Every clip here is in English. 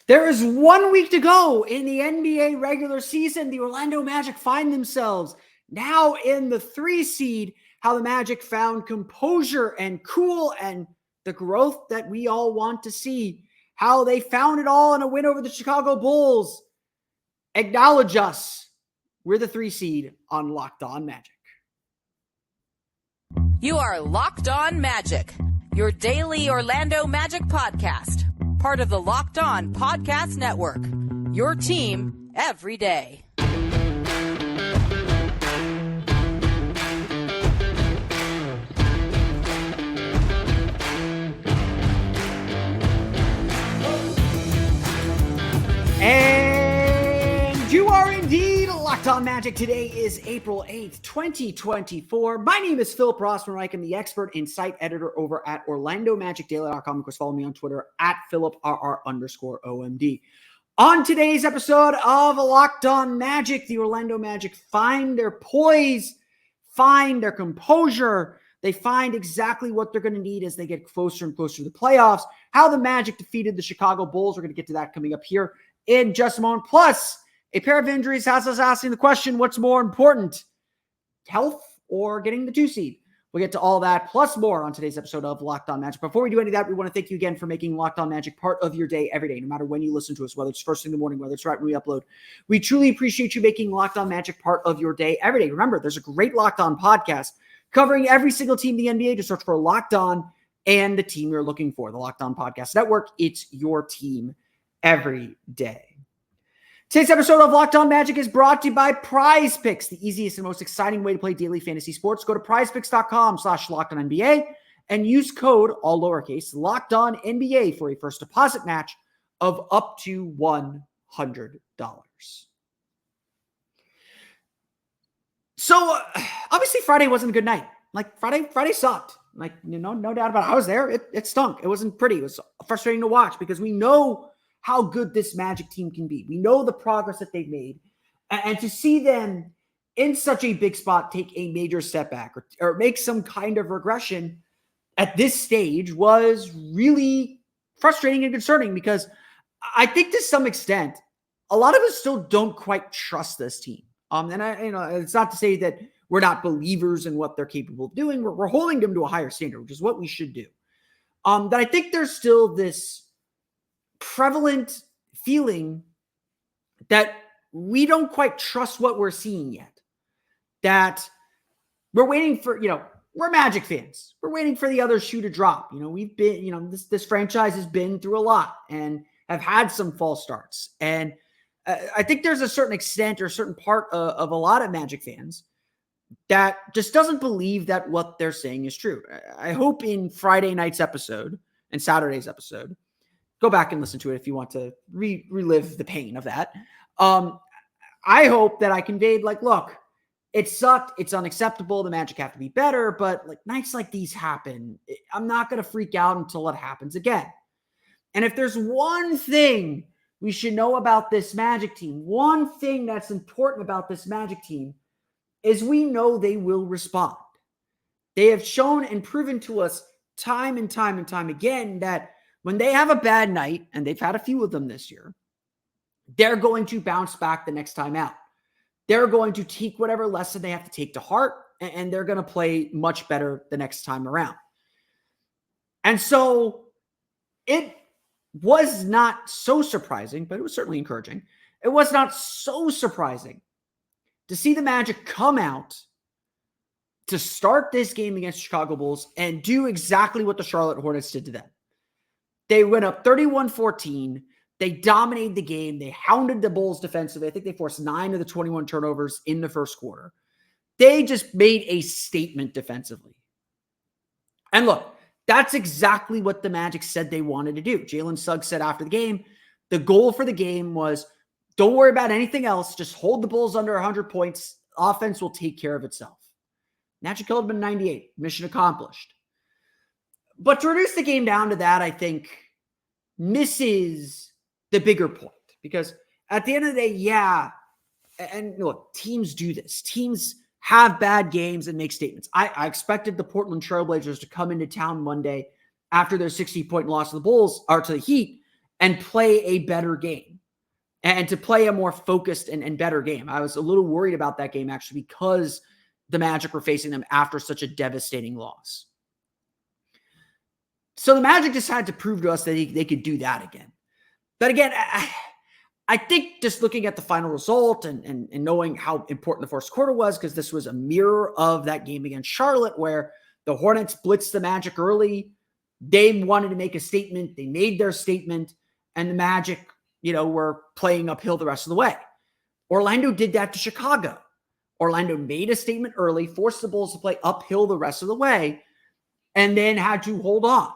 There is 1 week to go in the NBA regular season. The Orlando Magic find themselves now in the 3 seed. How the Magic found composure and cool and the growth that we all want to see. How they found it all in a win over the Chicago Bulls. Acknowledge us. We're the 3 seed on Locked On Magic. You are Locked On Magic, your daily Orlando Magic podcast. Part of the Locked On Podcast Network, your team every day. And you are indeed Locked On Magic. Today is April 8th, 2024. My name is Philip Rossman-Reich. I'm the expert and site editor over at OrlandoMagicDaily.com. Of course, follow me on Twitter at PhilipRR_OMD. On today's episode of Locked On Magic, the Orlando Magic find their poise, find their composure. They find exactly what they're going to need as they get closer and closer to the playoffs. How the Magic defeated the Chicago Bulls. We're going to get to that coming up here in just a moment. Plus, a pair of injuries has us asking the question, what's more important, health or getting the 2 seed? We'll get to all that, plus more on today's episode of Locked On Magic. Before we do any of that, we want to thank you again for making Locked On Magic part of your day every day, no matter when you listen to us, whether it's first thing in the morning, whether it's right when we upload. We truly appreciate you making Locked On Magic part of your day every day. Remember, there's a great Locked On podcast covering every single team in the NBA. Just search for Locked On and the team you're looking for. The Locked On Podcast Network, it's your team every day. Today's episode of Locked On Magic is brought to you by Prize Picks, the easiest and most exciting way to play daily fantasy sports. Go to prizepicks.com/LockedOnNBA and use code, all lowercase, LockedOnNBA for a first deposit match of up to $100. So, obviously Friday wasn't a good night. Like Friday sucked. Like, no doubt about it. I was there. It stunk. It wasn't pretty. It was frustrating to watch because we know how good this Magic team can be. We know the progress that they've made. And to see them in such a big spot take a major step back or make some kind of regression at this stage was really frustrating and concerning because I think to some extent, a lot of us still don't quite trust this team. And it's not to say that we're not believers in what they're capable of doing. We're holding them to a higher standard, which is what we should do. That I think there's still this prevalent feeling that we don't quite trust what we're seeing yet. That we're waiting for, we're Magic fans. We're waiting for the other shoe to drop. We've been, this franchise has been through a lot and have had some false starts. And I think there's a certain extent or a certain part of a lot of Magic fans that just doesn't believe that what they're saying is true. I hope in Friday night's episode and Saturday's episode, go back and listen to it if you want to relive the pain of that. I hope that I conveyed, look, it sucked. It's unacceptable. The Magic have to be better, but nights like these happen. I'm not going to freak out until it happens again. And if there's one thing we should know about this Magic team, one thing that's important about this Magic team is we know they will respond. They have shown and proven to us time and time and time again that when they have a bad night, and they've had a few of them this year, they're going to bounce back the next time out. They're going to take whatever lesson they have to take to heart, and they're going to play much better the next time around. And so it was not so surprising, but it was certainly encouraging. It was not so surprising to see the Magic come out to start this game against Chicago Bulls and do exactly what the Charlotte Hornets did to them. They went up 31-14. They dominated the game. They hounded the Bulls defensively. I think they forced 9 of the 21 turnovers in the first quarter. They just made a statement defensively. And look, that's exactly what the Magic said they wanted to do. Jalen Suggs said after the game, the goal for the game was, don't worry about anything else. Just hold the Bulls under 100 points. Offense will take care of itself. Magic held them in 98. Mission accomplished. But to reduce the game down to that, I think, misses the bigger point. Because at the end of the day, yeah, and look, teams do this. Teams have bad games and make statements. I expected the Portland Trailblazers to come into town Monday after their 60-point loss to the Bulls, or to the Heat, and play a better game and to play a more focused and better game. I was a little worried about that game actually because the Magic were facing them after such a devastating loss. So the Magic just had to prove to us that they could do that again. But again, I think just looking at the final result and knowing how important the first quarter was, because this was a mirror of that game against Charlotte where the Hornets blitzed the Magic early. They wanted to make a statement. They made their statement, and the Magic, were playing uphill the rest of the way. Orlando did that to Chicago. Orlando made a statement early, forced the Bulls to play uphill the rest of the way, and then had to hold on.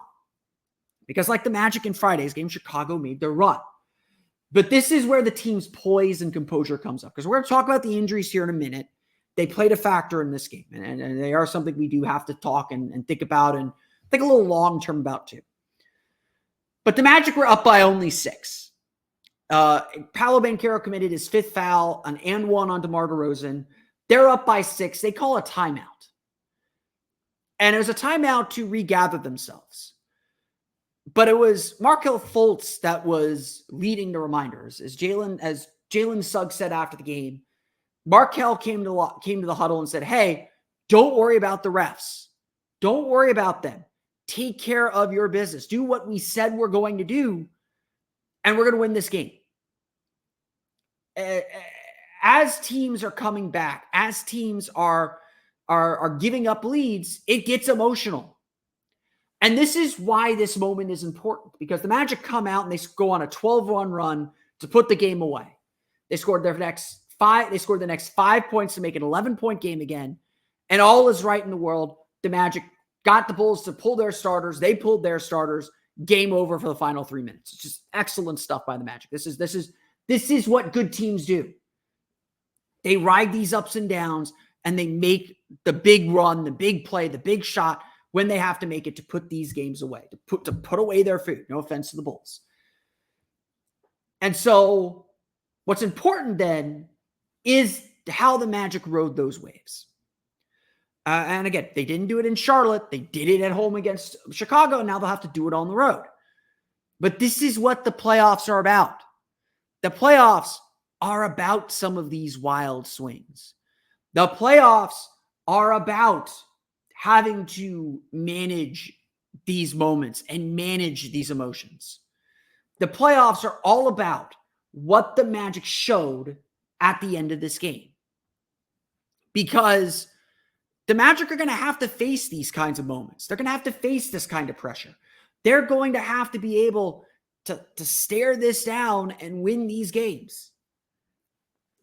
Because like the Magic in Friday's game, Chicago made their run. But this is where the team's poise and composure comes up. Because we're going to talk about the injuries here in a minute. They played a factor in this game. And they are something we do have to talk and think about and think a little long-term about too. But the Magic were up by only 6. Paolo Banchero committed his 5th foul, an and one on DeMar DeRozan. They're up by 6. They call a timeout. And it was a timeout to regather themselves. But it was Markelle Fultz that was leading the reminders. As Jalen Suggs said after the game, Markelle came to the huddle and said, hey, don't worry about the refs. Don't worry about them. Take care of your business. Do what we said we're going to do, and we're going to win this game. As teams are coming back, as teams are giving up leads, it gets emotional. And this is why this moment is important, because the Magic come out and they go on a 12-run run to put the game away. They scored the next 5 points to make it an 11-point game again. And all is right in the world. The Magic got the Bulls to pull their starters. They pulled their starters. Game over for the final 3 minutes. It's just excellent stuff by the Magic. This is what good teams do. They ride these ups and downs and they make the big run, the big play, the big shot when they have to make it to put these games away, to put away their food. No offense to the Bulls. And so what's important then is how the Magic rode those waves. And again, they didn't do it in Charlotte. They did it at home against Chicago. And now they'll have to do it on the road. But this is what the playoffs are about. The playoffs are about some of these wild swings. The playoffs are about having to manage these moments and manage these emotions. The playoffs are all about what the Magic showed at the end of this game. Because the Magic are going to have to face these kinds of moments. They're going to have to face this kind of pressure. They're going to have to be able to stare this down and win these games.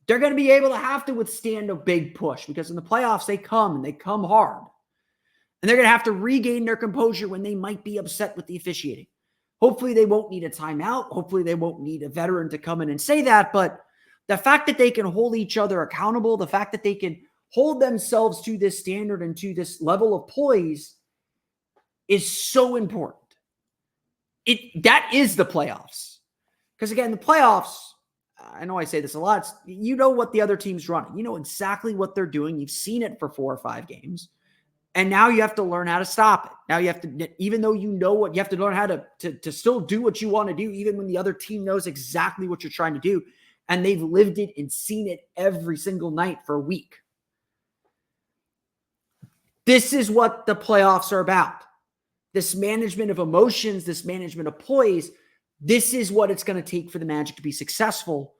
They're going to be able to have to withstand a big push, because in the playoffs, they come hard. And they're going to have to regain their composure when they might be upset with the officiating. Hopefully they won't need a timeout. Hopefully they won't need a veteran to come in and say that. But the fact that they can hold each other accountable, the fact that they can hold themselves to this standard and to this level of poise is so important. That is the playoffs. Because again, the playoffs, I know I say this a lot, you know what the other team's running. You know exactly what they're doing. You've seen it for 4 or 5 games. And now you have to learn how to stop it. Now you have to, even though you know what, you have to learn how to still do what you want to do, even when the other team knows exactly what you're trying to do. And they've lived it and seen it every single night for a week. This is what the playoffs are about. This management of emotions, this management of poise, this is what it's going to take for the Magic to be successful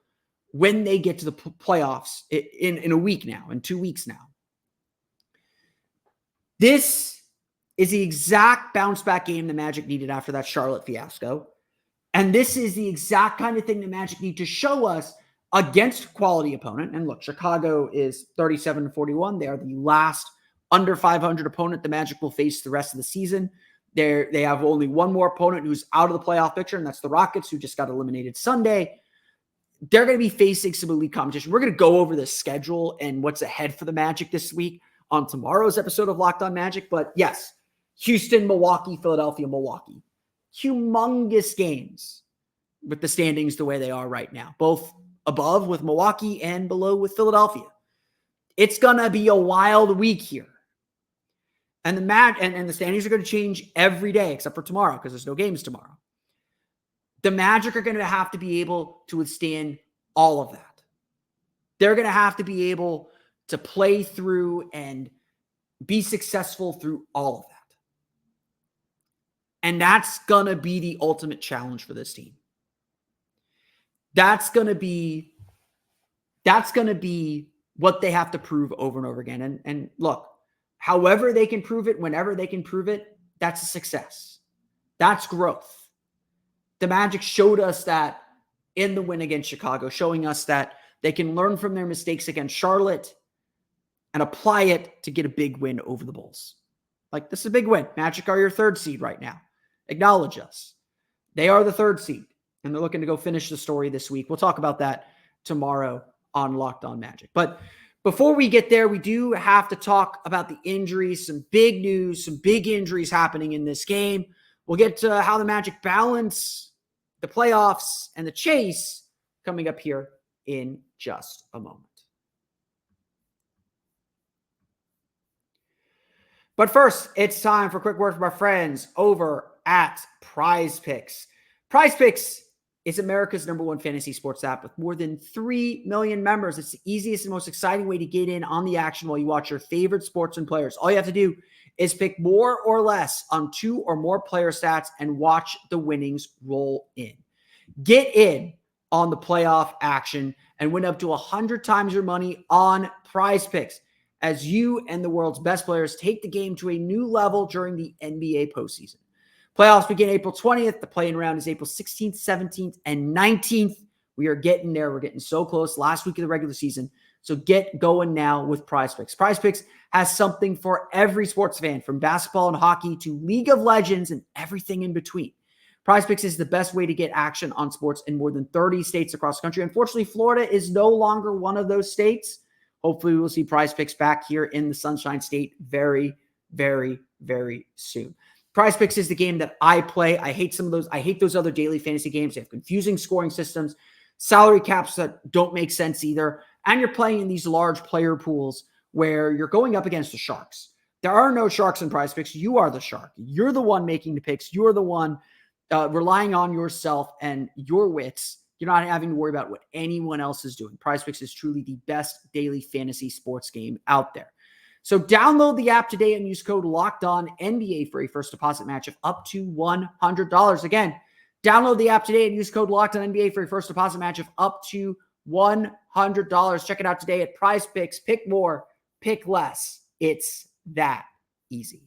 when they get to the playoffs in a week now, in 2 weeks now. This is the exact bounce back game the Magic needed after that Charlotte fiasco. And this is the exact kind of thing the Magic need to show us against quality opponent. And look, Chicago is 37-41. They are the last under 500 opponent the Magic will face the rest of the season. They have only one more opponent who's out of the playoff picture, and that's the Rockets, who just got eliminated Sunday. They're going to be facing some elite competition. We're going to go over the schedule and what's ahead for the Magic this week on tomorrow's episode of Locked On Magic. But yes, Houston, Milwaukee, Philadelphia, Milwaukee. Humongous games with the standings the way they are right now, both above with Milwaukee and below with Philadelphia. It's going to be a wild week here. And the standings are going to change every day except for tomorrow, because there's no games tomorrow. The Magic are going to have to be able to withstand all of that. They're going to have to be able to play through and be successful through all of that. And that's going to be the ultimate challenge for this team. That's going to be what they have to prove over and over again. And look, however they can prove it, whenever they can prove it, that's a success. That's growth. The Magic showed us that in the win against Chicago, showing us that they can learn from their mistakes against Charlotte and apply it to get a big win over the Bulls. Like, this is a big win. Magic are your third seed right now. Acknowledge us. They are the third seed, and they're looking to go finish the story this week. We'll talk about that tomorrow on Locked On Magic. But before we get there, we do have to talk about the injuries, some big news, some big injuries happening in this game. We'll get to how the Magic balance the playoffs and the chase coming up here in just a moment. But first, it's time for a quick word from our friends over at Prize Picks. Prize Picks is America's #1 fantasy sports app with more than 3 million members. It's the easiest and most exciting way to get in on the action while you watch your favorite sports and players. All you have to do is pick more or less on 2 or more player stats and watch the winnings roll in. Get in on the playoff action and win up to 100 times your money on Prize Picks as you and the world's best players take the game to a new level during the NBA postseason. Playoffs begin April 20th. The play-in round is April 16th, 17th, and 19th. We are getting there. We're getting so close. Last week of the regular season. So get going now with Prize Picks. Prize Picks has something for every sports fan, from basketball and hockey to League of Legends and everything in between. Prize Picks is the best way to get action on sports in more than 30 states across the country. Unfortunately, Florida is no longer one of those states. Hopefully, we will see Prize Picks back here in the Sunshine State very, very, very soon. Prize Picks is the game that I play. I hate those other daily fantasy games. They have confusing scoring systems, salary caps that don't make sense either. And you're playing in these large player pools where you're going up against the sharks. There are no sharks in Prize Picks. You are the shark. You're the one making the picks. You're the one relying on yourself and your wits. You're not having to worry about what anyone else is doing. Prize Picks is truly the best daily fantasy sports game out there. So download the app today and use code LOCKEDONNBA for a first deposit match of up to $100. Again, download the app today and use code LOCKEDONNBA for a first deposit match of up to $100. Check it out today at Prize Picks. Pick more, pick less. It's that easy.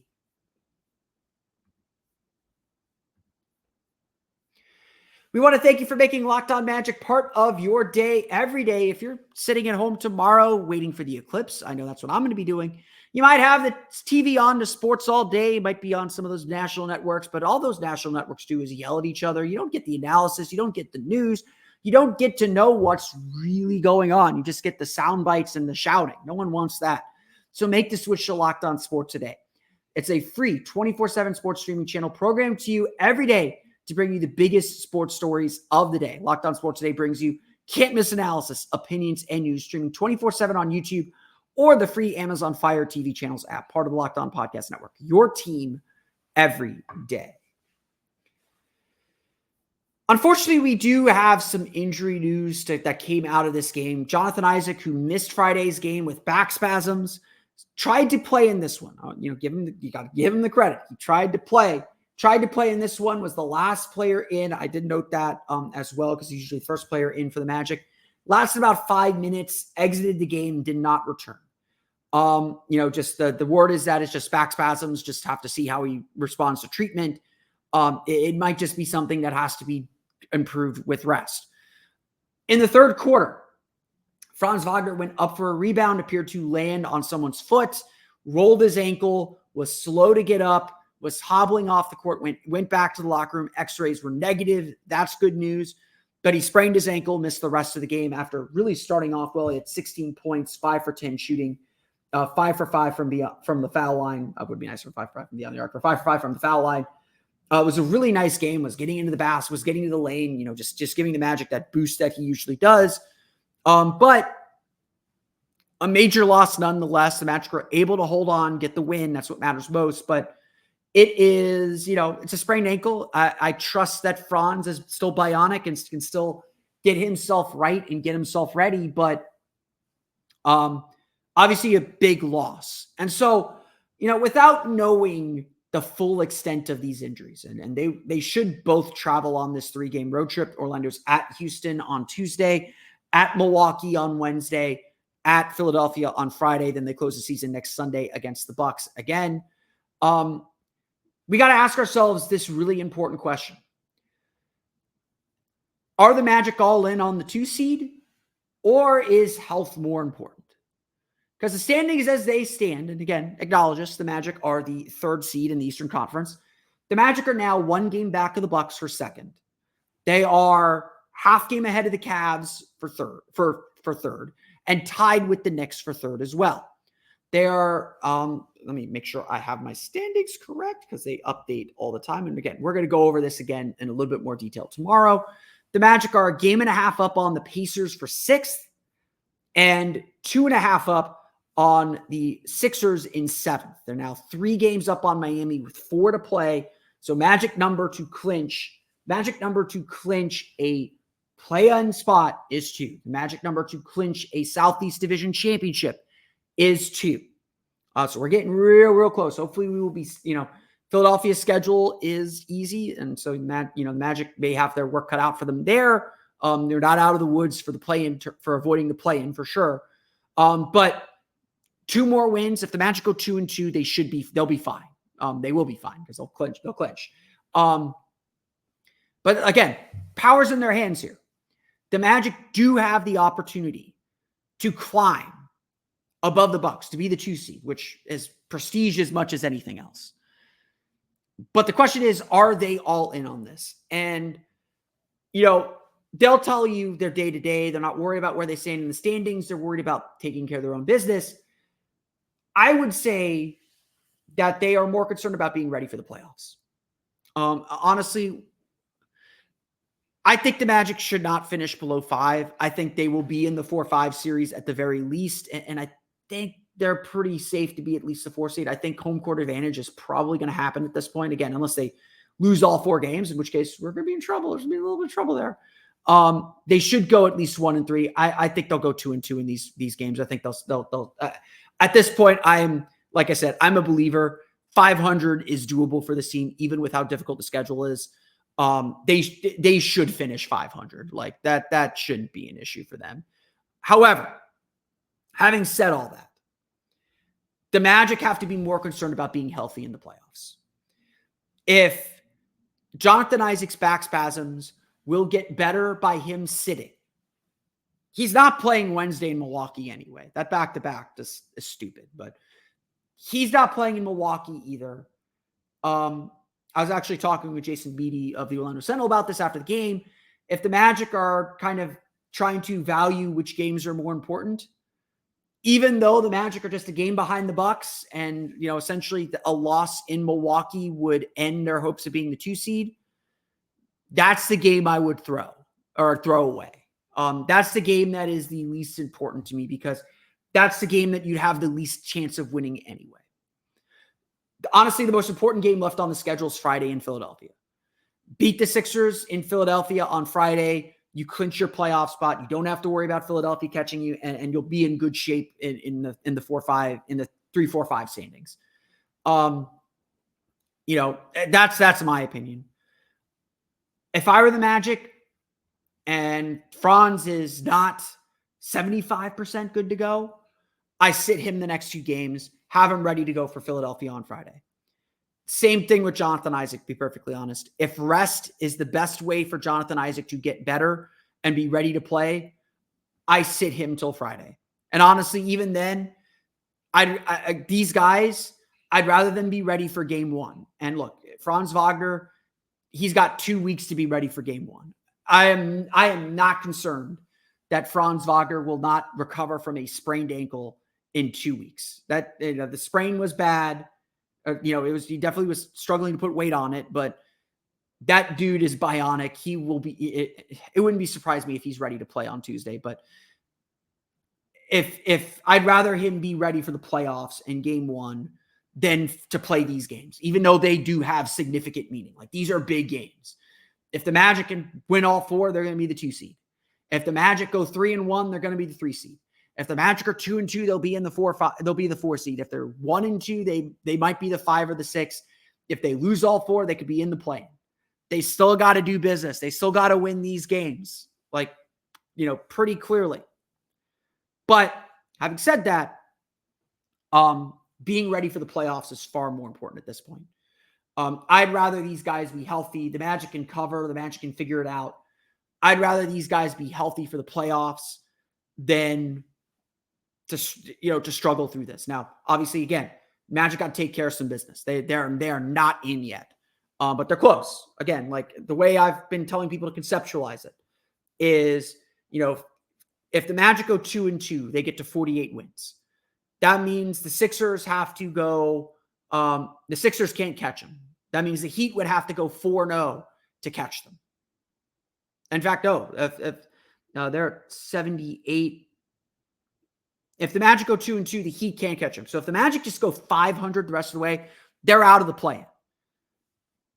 We want to thank you for making Locked On Magic part of your day every day. If you're sitting at home tomorrow waiting for the eclipse, I know that's what I'm going to be doing. You might have the TV on to sports all day. You might be on some of those national networks, but all those national networks do is yell at each other. You don't get the analysis. You don't get the news. You don't get to know what's really going on. You just get the sound bites and the shouting. No one wants that. So make the switch to Locked On Sports today. It's a free 24/7 sports streaming channel programmed to you every day to bring you the biggest sports stories of the day. Locked On Sports Today brings you can't miss analysis, opinions, and news streaming 24/7 on YouTube or the free Amazon Fire TV channels app, part of the Locked On Podcast Network. Your team every day. Unfortunately, we do have some injury news that came out of this game. Jonathan Isaac, who missed Friday's game with back spasms, tried to play in this one. You got to give him the credit. He tried to play in this one, was the last player in. I did note that as well, because he's usually the first player in for the Magic. Lasted about 5 minutes, exited the game, did not return. Just the word is that it's just back spasms, just have to see how he responds to treatment. It might just be something that has to be improved with rest. In the third quarter, Franz Wagner went up for a rebound, appeared to land on someone's foot, rolled his ankle, was slow to get up, was hobbling off the court, went back to the locker room. X-rays were negative. That's good news. But he sprained his ankle, missed the rest of the game after really starting off well. He had 16 points, 5 for 10 shooting, 5 for 5 from the foul line. It would be nice for 5 for 5 from beyond the arc, but 5 for 5 from the foul line. It was a really nice game, was getting into the basket, was getting to the lane, just giving the Magic that boost that he usually does. But a major loss nonetheless. The Magic were able to hold on, get the win. That's what matters most. But it is, it's a sprained ankle. I trust that Franz is still bionic and can still get himself right and get himself ready, but obviously a big loss. And so, without knowing the full extent of these injuries, and they should both travel on this 3-game road trip. Orlando's at Houston on Tuesday, at Milwaukee on Wednesday, at Philadelphia on Friday. Then they close the season next Sunday against the Bucks again. We got to ask ourselves this really important question. Are the Magic all in on the 2 seed, or is health more important? Because the standings as they stand, and again, acknowledge this, the Magic are the 3rd seed in the Eastern Conference. The Magic are now 1 game back of the Bucks for 2nd. They are half game ahead of the Cavs for third, and tied with the Knicks for 3rd as well. They are, let me make sure I have my standings correct because they update all the time. And again, we're going to go over this again in a little bit more detail tomorrow. The Magic are 1.5 games up on the Pacers for 6th and 2.5 up on the Sixers in 7th. They're now 3 games up on Miami with 4 to play. So magic number to clinch a play-in spot is 2. The magic number to clinch a Southeast Division championship is 2. So we're getting real close. Hopefully we will be, Philadelphia's schedule is easy. And so, the Magic may have their work cut out for them there. They're not out of the woods for the play-in, for avoiding the play-in for sure. But 2 more wins. If the Magic go 2-2, they'll be fine. They will be fine because they'll clinch. But again, power's in their hands here. The Magic do have the opportunity to climb above the Bucks, to be the 2 seed, which is prestige as much as anything else. But the question is, are they all in on this? And, they'll tell you their day-to-day. They're not worried about where they stand in the standings. They're worried about taking care of their own business. I would say that they are more concerned about being ready for the playoffs. Honestly, I think the Magic should not finish below 5. I think they will be in the 4-5 series at the very least. And I think they're pretty safe to be at least the 4 seed. I think home court advantage is probably going to happen at this point. Again, unless they lose all 4 games, in which case we're going to be in trouble. There's going to be a little bit of trouble there. They should go at least 1-3. I think they'll go 2-2 in these games. I think they'll at this point, like I said, I'm a believer. 500 is doable for this team, even with how difficult the schedule is. They should finish 500. Like that shouldn't be an issue for them. However, having said all that, the Magic have to be more concerned about being healthy in the playoffs. If Jonathan Isaac's back spasms will get better by him sitting, he's not playing Wednesday in Milwaukee anyway. That back-to-back is stupid, but he's not playing in Milwaukee either. I was actually talking with Jason Beattie of the Orlando Sentinel about this after the game. If the Magic are kind of trying to value which games are more important, even though the Magic are just a game behind the Bucks and, essentially a loss in Milwaukee would end their hopes of being the 2 seed, that's the game I would throw away. That's the game that is the least important to me because that's the game that you'd have the least chance of winning anyway. Honestly, the most important game left on the schedule is Friday in Philadelphia. Beat the Sixers in Philadelphia on Friday. You clinch your playoff spot. You don't have to worry about Philadelphia catching you, and you'll be in good shape in the 4-5 in the 3-4-5 standings. That's my opinion. If I were the Magic and Franz is not 75% good to go, I sit him the next 2 games, have him ready to go for Philadelphia on Friday. Same thing with Jonathan Isaac, to be perfectly honest. If rest is the best way for Jonathan Isaac to get better and be ready to play, I sit him till Friday. And honestly, even then, these guys, I'd rather them be ready for game 1. And look, Franz Wagner, he's got 2 weeks to be ready for game 1. I am not concerned that Franz Wagner will not recover from a sprained ankle in 2 weeks. That the sprain was bad. He definitely was struggling to put weight on it, but that dude is bionic. He will be, it wouldn't be surprised me if he's ready to play on Tuesday, but if I'd rather him be ready for the playoffs in game 1 than to play these games, even though they do have significant meaning. Like, these are big games. If the Magic can win all 4, they're going to be the 2 seed. If the Magic go 3-1, they're going to be the 3 seed. If the Magic are 2-2, they'll be in the 4-5. They'll be the 4 seed. If they're 1-2, they might be the 5 or the 6. If they lose all 4, they could be in the play. They still got to do business. They still got to win these games, like, pretty clearly. But having said that, being ready for the playoffs is far more important at this point. I'd rather these guys be healthy. The Magic can cover. The Magic can figure it out. I'd rather these guys be healthy for the playoffs than to struggle through this. Now, obviously, again, Magic got to take care of some business. They are not in yet, but they're close. Again, like the way I've been telling people to conceptualize it is, if the Magic go 2-2, they get to 48 wins. That means the Sixers have to go. The Sixers can't catch them. That means the Heat would have to go 4-0 to catch them. In fact, no, if they're 78. If the Magic go 2-2, the Heat can't catch them. So if the Magic just go 500 the rest of the way, they're out of the play.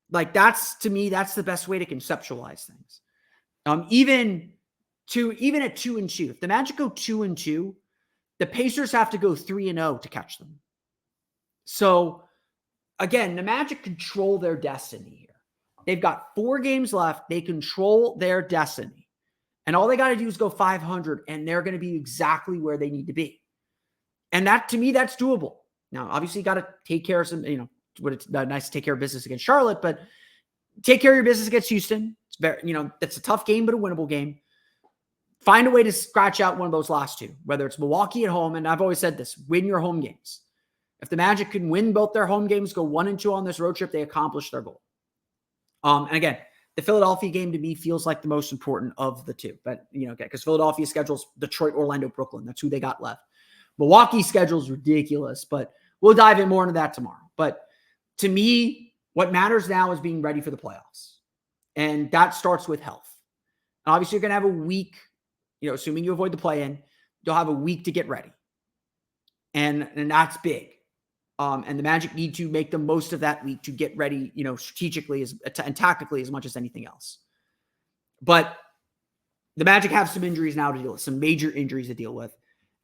Like, to me, that's the best way to conceptualize things. Even at 2-2, if the Magic go 2-2, the Pacers have to go 3-0 to catch them. So again, the Magic control their destiny here. They've got 4 games left. They control their destiny. And all they got to do is go 500, and they're going to be exactly where they need to be. And that, to me, that's doable. Now, obviously, you got to take care of some, it's nice to take care of business against Charlotte, but take care of your business against Houston. It's very, that's a tough game, but a winnable game. Find a way to scratch out one of those last 2, whether it's Milwaukee at home. And I've always said this, win your home games. If the Magic can win both their home games, go 1-2 on this road trip, they accomplish their goal. And again, the Philadelphia game to me feels like the most important of the 2. But, because Philadelphia schedules Detroit, Orlando, Brooklyn. That's who they got left. Milwaukee's schedule is ridiculous, but we'll dive in more into that tomorrow. But to me, what matters now is being ready for the playoffs. And that starts with health. And obviously, you're going to have a week, assuming you avoid the play-in, you'll have a week to get ready. And that's big. And the Magic need to make the most of that week to get ready, strategically and tactically as much as anything else. But the Magic have some injuries now to deal with, some major injuries to deal with.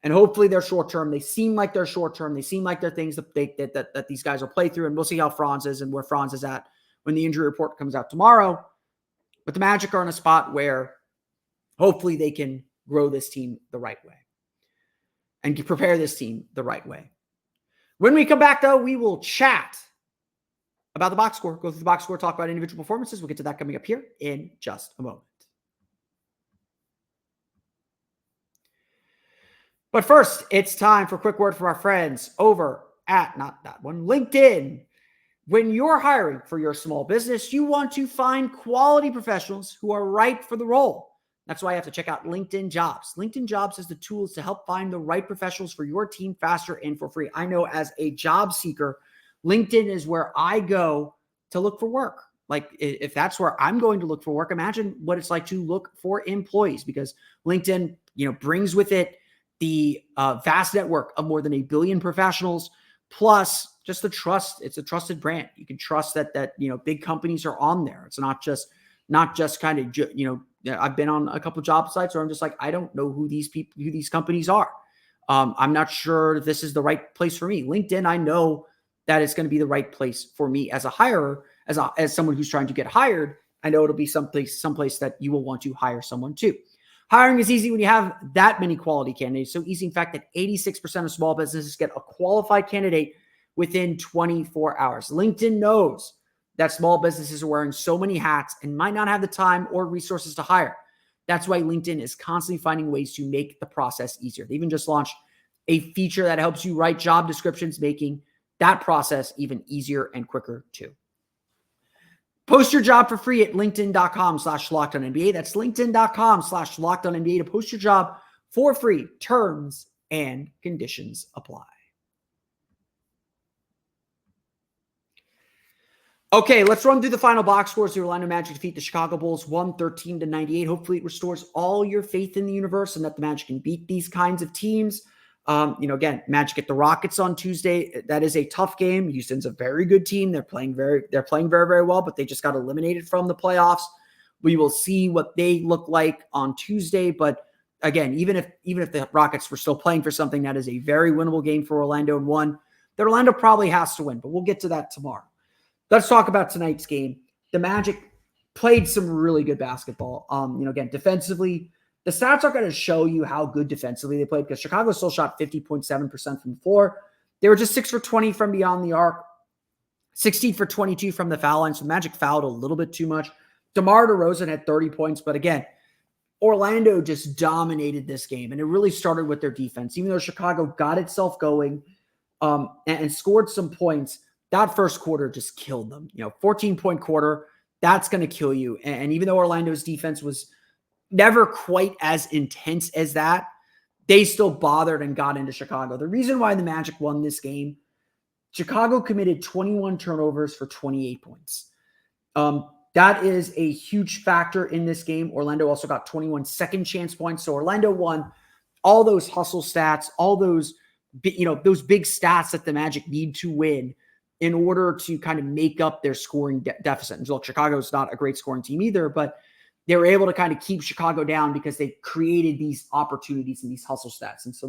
And hopefully they're short-term. They seem like they're short-term. They seem like they're things that these guys will play through. And we'll see how Franz is and where Franz is at when the injury report comes out tomorrow. But the Magic are in a spot where hopefully they can grow this team the right way and prepare this team the right way. When we come back, though, we will chat about the box score, go through the box score, talk about individual performances. We'll get to that coming up here in just a moment. But first, it's time for a quick word from our friends over at, not that one, LinkedIn. When you're hiring for your small business, you want to find quality professionals who are right for the role. That's why you have to check out LinkedIn Jobs. LinkedIn Jobs has the tools to help find the right professionals for your team faster and for free. I know as a job seeker, LinkedIn is where I go to look for work. Like, if that's where I'm going to look for work, imagine what it's like to look for employees, because LinkedIn, brings with it the vast network of more than 1 billion professionals, plus just the trust. It's a trusted brand. You can trust that big companies are on there. It's not just kind of, I've been on a couple of job sites where I'm just like, I don't know who these companies are. I'm not sure if this is the right place for me. LinkedIn, I know that it's going to be the right place for me as a hirer, as someone who's trying to get hired. I know it'll be someplace that you will want to hire someone to. Hiring is easy when you have that many quality candidates. So easy, in fact, that 86% of small businesses get a qualified candidate within 24 hours. LinkedIn knows that small businesses are wearing so many hats and might not have the time or resources to hire. That's why LinkedIn is constantly finding ways to make the process easier. They even just launched a feature that helps you write job descriptions, making that process even easier and quicker too. Post your job for free at linkedin.com/LockedOnNBA. That's linkedin.com/LockedOnNBA to post your job for free. Terms and conditions apply. Okay, let's run through the final box scores. The Orlando Magic defeat the Chicago Bulls 113-98. Hopefully it restores all your faith in the universe and that the Magic can beat these kinds of teams. Again, Magic at the Rockets on Tuesday. That is a tough game. Houston's a very good team. They're playing very, very well, but they just got eliminated from the playoffs. We will see what they look like on Tuesday. But again, even if the Rockets were still playing for something, that is a very winnable game for Orlando and one that Orlando probably has to win, but we'll get to that tomorrow. Let's talk about tonight's game. The Magic played some really good basketball. Again, defensively, the stats are going to show you how good defensively they played because Chicago still shot 50.7% from the floor. They were just 6 for 20 from beyond the arc, 16 for 22 from the foul line. So the Magic fouled a little bit too much. DeMar DeRozan had 30 points, but again, Orlando just dominated this game, and it really started with their defense. Even though Chicago got itself going and scored some points, that first quarter just killed them. 14-point quarter, that's going to kill you. And even though Orlando's defense was never quite as intense as that, they still bothered and got into Chicago. The reason why the Magic won this game, Chicago committed 21 turnovers for 28 points. That is a huge factor in this game. Orlando also got 21 second chance points. So Orlando won all those hustle stats, all those big stats that the Magic need to win in order to kind of make up their scoring deficit. And look, Chicago's not a great scoring team either, but they were able to kind of keep Chicago down because they created these opportunities and these hustle stats. And so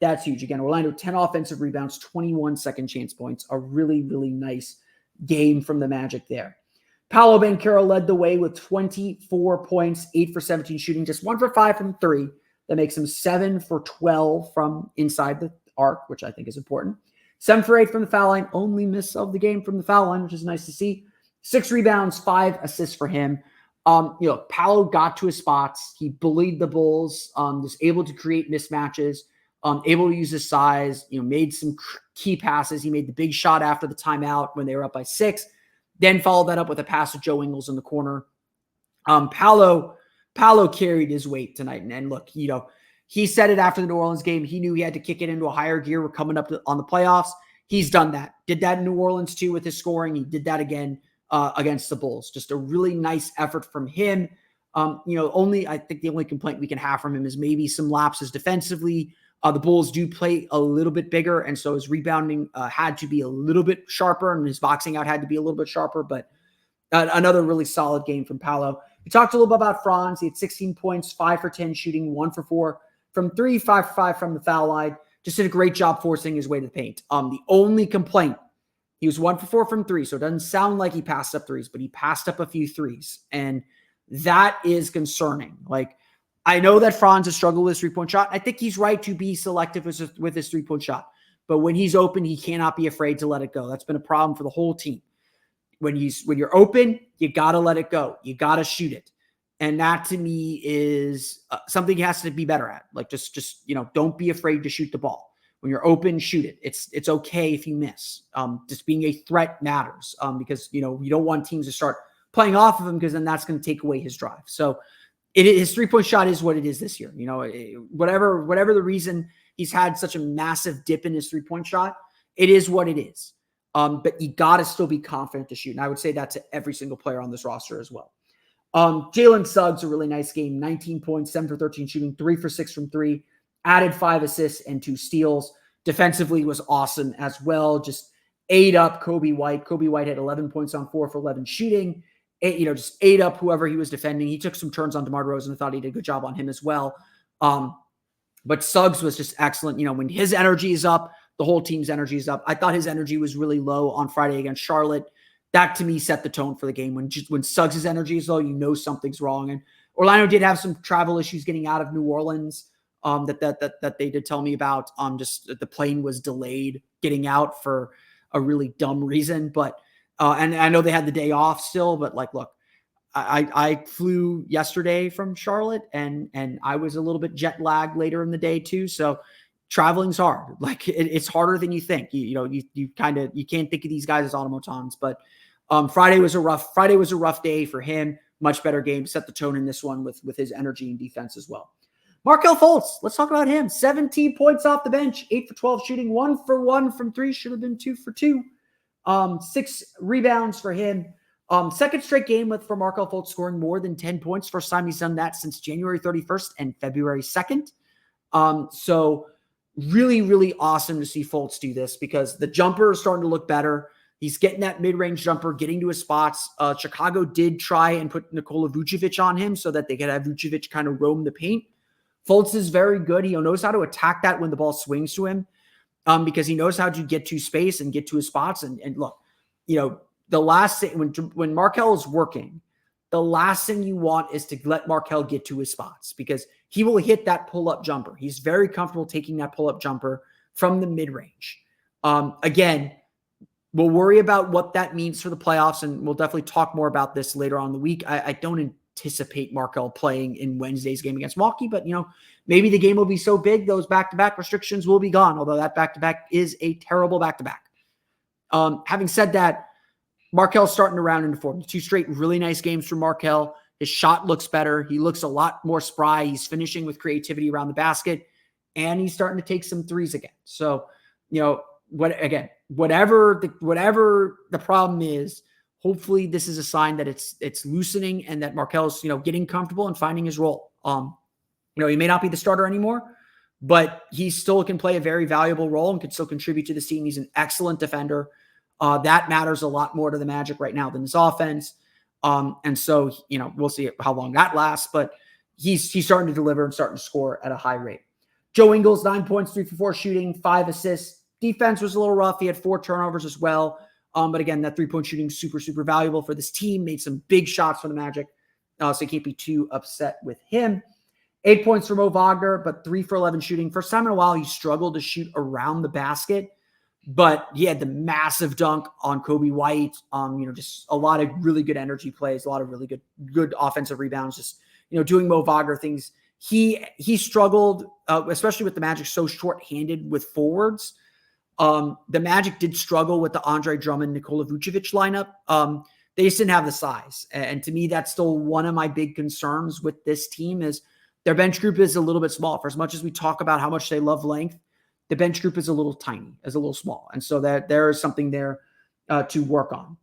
that's huge. Again, Orlando, 10 offensive rebounds, 21 second chance points. A really, really nice game from the Magic there. Paolo Banchero led the way with 24 points, 8 for 17 shooting, just 1 for 5 from 3. That makes him 7 for 12 from inside the arc, which I think is important. 7 for 8 from the foul line, only miss of the game from the foul line, which is nice to see. 6 rebounds, 5 assists for him. Paolo got to his spots. He bullied the Bulls, was able to create mismatches, able to use his size, made some key passes. He made the big shot after the timeout when they were up by 6, then followed that up with a pass to Joe Ingles in the corner. Paolo carried his weight tonight. And look, he said it after the New Orleans game. He knew he had to kick it into a higher gear. We're coming up on the playoffs. He's done that. Did that in New Orleans too with his scoring. He did that again against the Bulls. Just a really nice effort from him. I think the only complaint we can have from him is maybe some lapses defensively. The Bulls do play a little bit bigger, and so his rebounding had to be a little bit sharper, and his boxing out had to be a little bit sharper, but another really solid game from Paolo. We talked a little bit about Franz. He had 16 points, 5 for 10 shooting, 1 for 4 from 3, 5 for 5 from the foul line. Just did a great job forcing his way to the paint. The only complaint, he was 1 for 4 from 3, so it doesn't sound like he passed up threes, but he passed up a few threes, and that is concerning. I know that Franz has struggled with his three-point shot. I think he's right to be selective with his three-point shot. But when he's open, he cannot be afraid to let it go. That's been a problem for the whole team. When you're open, you got to let it go. You got to shoot it. And that to me is something he has to be better at. Don't be afraid to shoot the ball. When you're open, shoot it. It's okay if you miss. Just being a threat matters because, you don't want teams to start playing off of him because then that's going to take away his drive. So his three-point shot is what it is this year. Whatever the reason he's had such a massive dip in his three-point shot, it is what it is. But you got to still be confident to shoot. And I would say that to every single player on this roster as well. Jalen Suggs, a really nice game, 19 points, 7 for 13 shooting, 3 for 6 from 3, added 5 assists and 2 steals. Defensively was awesome as well. Just ate up Kobe White. Kobe White had 11 points on 4 for 11 shooting. Just ate up whoever he was defending. He took some turns on DeMar DeRozan. I thought he did a good job on him as well. But Suggs was just excellent. When his energy is up, the whole team's energy is up. I thought his energy was really low on Friday against Charlotte. That, to me, set the tone for the game. When Suggs' energy is low, something's wrong. And Orlando did have some travel issues getting out of New Orleans that they did tell me about. Just the plane was delayed getting out for a really dumb reason. But and I know they had the day off still, but look, I flew yesterday from Charlotte and I was a little bit jet lagged later in the day too. So traveling's hard. It's harder than you think. You can't think of these guys as automatons, but Friday was a rough day for him. Much better game, set the tone in this one with his energy and defense as well. Markelle Fultz, let's talk about him. 17 points off the bench, 8 for 12 shooting, 1 for 1 from 3, should have been 2 for 2. 6 rebounds for him. Second straight game for Markelle Fultz scoring more than 10 points. First time he's done that since January 31st and February 2nd. So really, really awesome to see Fultz do this because the jumper is starting to look better. He's getting that mid-range jumper, getting to his spots. Chicago did try and put Nikola Vucevic on him so that they could have Vucevic kind of roam the paint. Fultz is very good. He knows how to attack that when the ball swings to him because he knows how to get to space and get to his spots. And look, the last thing, when Markelle is working, the last thing you want is to let Markelle get to his spots because he will hit that pull-up jumper. He's very comfortable taking that pull-up jumper from the mid-range. Again, we'll worry about what that means for the playoffs, and we'll definitely talk more about this later on in the week. I don't anticipate Markelle playing in Wednesday's game against Milwaukee, but maybe the game will be so big those back-to-back restrictions will be gone, although that back-to-back is a terrible back-to-back. Having said that, Markelle's starting to round into form. 2 straight really nice games from Markelle. His shot looks better. He looks a lot more spry. He's finishing with creativity around the basket, and he's starting to take some threes again. So, whatever the problem is, hopefully this is a sign that it's loosening and that Markelle's, getting comfortable and finding his role. He may not be the starter anymore, but he still can play a very valuable role and can still contribute to this team. He's an excellent defender. That matters a lot more to the Magic right now than his offense. And so, we'll see how long that lasts, but he's starting to deliver and starting to score at a high rate. Joe Ingles, 9 points, 3 for 4 shooting, 5 assists. Defense was a little rough. He had 4 turnovers as well. But again, that 3-point shooting is super, super valuable for this team. Made some big shots for the Magic. So you can't be too upset with him. 8 points for Mo Wagner, but 3 for 11 shooting. First time in a while, he struggled to shoot around the basket. But he had the massive dunk on Kobe White. Just a lot of really good energy plays, a lot of really good offensive rebounds. Just doing Mo Wagner things. He struggled, especially with the Magic so short-handed with forwards. The Magic did struggle with the Andre Drummond, Nikola Vucevic lineup. They just didn't have the size, and to me, that's still one of my big concerns with this team is their bench group is a little bit small. For as much as we talk about how much they love length, the bench group is a little tiny, is a little small. And so that there is something there to work on.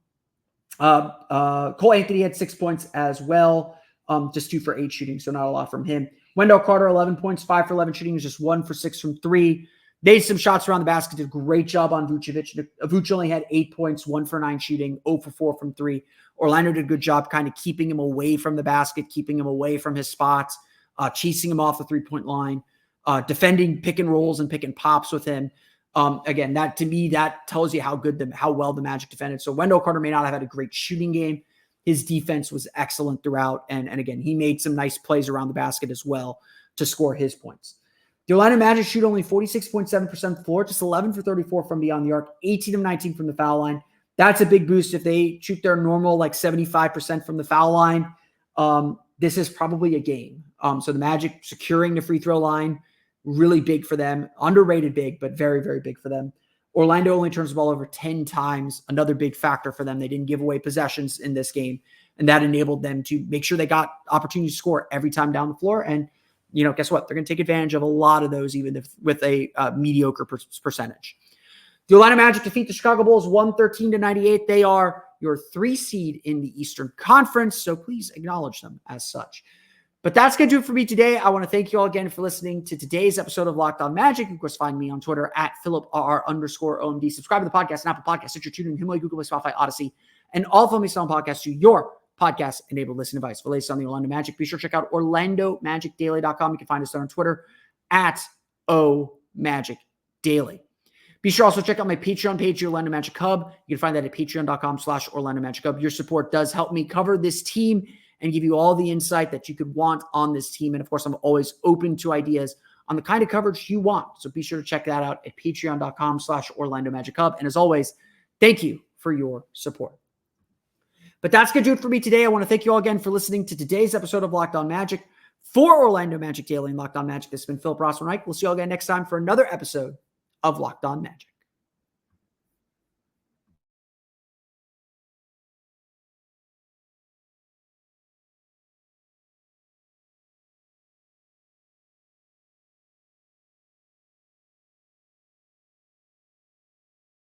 Cole Anthony had 6 points as well, just 2 for 8 shooting, so not a lot from him. Wendell Carter, 11 points, 5 for 11 shooting, just 1 for 6 from 3. Made some shots around the basket, did a great job on Vucevic. Vuce only had 8 points, 1 for 9 shooting, 0 for 4 from 3. Orlando did a good job kind of keeping him away from the basket, keeping him away from his spots, chasing him off the 3-point line. Defending pick and rolls and pick and pops with him. Again, that to me, that tells you how well the Magic defended. So Wendell Carter may not have had a great shooting game. His defense was excellent throughout. And again, he made some nice plays around the basket as well to score his points. The Orlando Magic shoot only 46.7% from the floor, just 11 for 34 from beyond the arc, 18 of 19 from the foul line. That's a big boost. If they shoot their normal 75% from the foul line, this is probably a game. So the Magic securing the free throw line, really big for them. Underrated big, but very, very big for them. Orlando only turns the ball over 10 times. Another big factor for them. They didn't give away possessions in this game, and that enabled them to make sure they got opportunity to score every time down the floor. And, guess what? They're going to take advantage of a lot of those, even with a mediocre percentage. The Orlando Magic defeat the Chicago Bulls 113-98. They are your 3 seed in the Eastern Conference, so please acknowledge them as such. But that's going to do it for me today. I want to thank you all again for listening to today's episode of Locked On Magic. You, of course, find me on Twitter at @PhilipRR_OMD. Subscribe to the podcast and Apple Podcasts, Stitcher, TuneIn, Himalaya, Google Play, Spotify, Odyssey, and all of me on podcasts to your podcast-enabled listening device. For latest on the Orlando Magic, be sure to check out OrlandoMagicDaily.com. You can find us there on Twitter at @OMagicDaily. Be sure also to check out my Patreon page, the Orlando Magic Hub. You can find that at patreon.com/Orlando Magic Hub. Your support does help me cover this team and give you all the insight that you could want on this team. And of course, I'm always open to ideas on the kind of coverage you want. So be sure to check that out at patreon.com/Orlando Magic Hub. And as always, thank you for your support. But that's going to do it for me today. I want to thank you all again for listening to today's episode of Locked On Magic. For Orlando Magic Daily and Locked On Magic, this has been Philip Rossman-Reich. We'll see you all again next time for another episode of Locked On Magic.